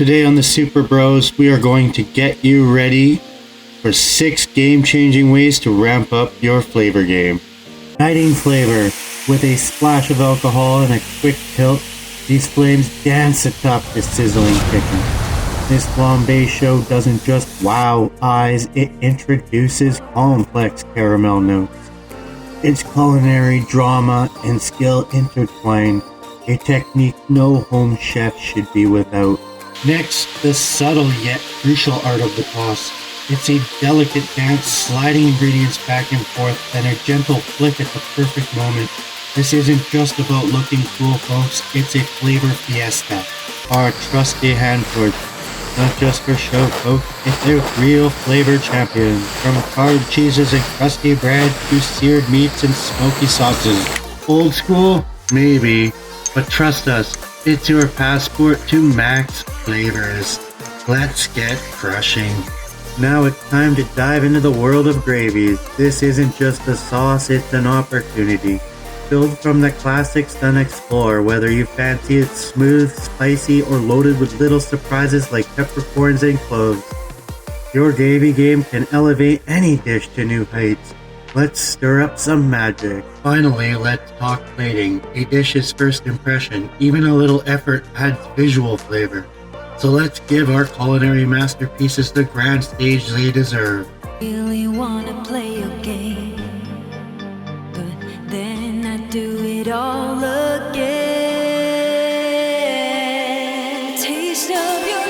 Today on the Super Bros, we are going to get you ready for 6 game-changing ways to ramp up your flavor game. Igniting flavor with a splash of alcohol and a quick tilt, these flames dance atop the sizzling chicken. This flambé show doesn't just wow eyes, it introduces complex caramel notes. It's culinary drama and skill intertwined, a technique no home chef should be without. Next, the subtle yet crucial art of the toss. It's a delicate dance, sliding ingredients back and forth, and a gentle flick at the perfect moment. This isn't just about looking cool, folks, it's a flavor fiesta. Our trusty hand torch. Not just for show, folks, it's a real flavor champion. From carved cheeses and crusty bread to seared meats and smoky sauces. Old school? Maybe. But trust us, it's your passport to max flavors. Let's get crushing. Now it's time to dive into the world of gravies. This isn't just a sauce, it's an opportunity. Filled from the classics, then explore, whether you fancy it smooth, spicy, or loaded with little surprises like peppercorns and cloves. Your gravy game can elevate any dish to new heights. Let's stir up some magic. Finally, let's talk plating. A dish's first impression. Even a little effort adds visual flavor. So let's give our culinary masterpieces the grand stage they deserve. Really wanna play your game, but then I do it all again. Taste of your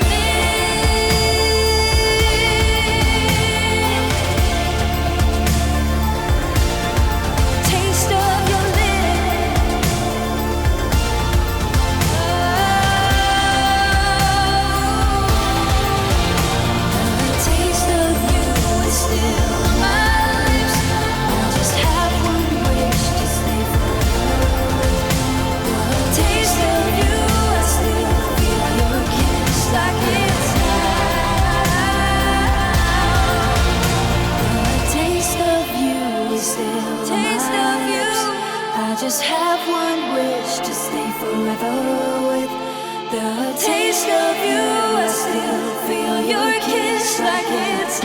just have one wish to stay forever with the taste of you. I still feel your kiss like it's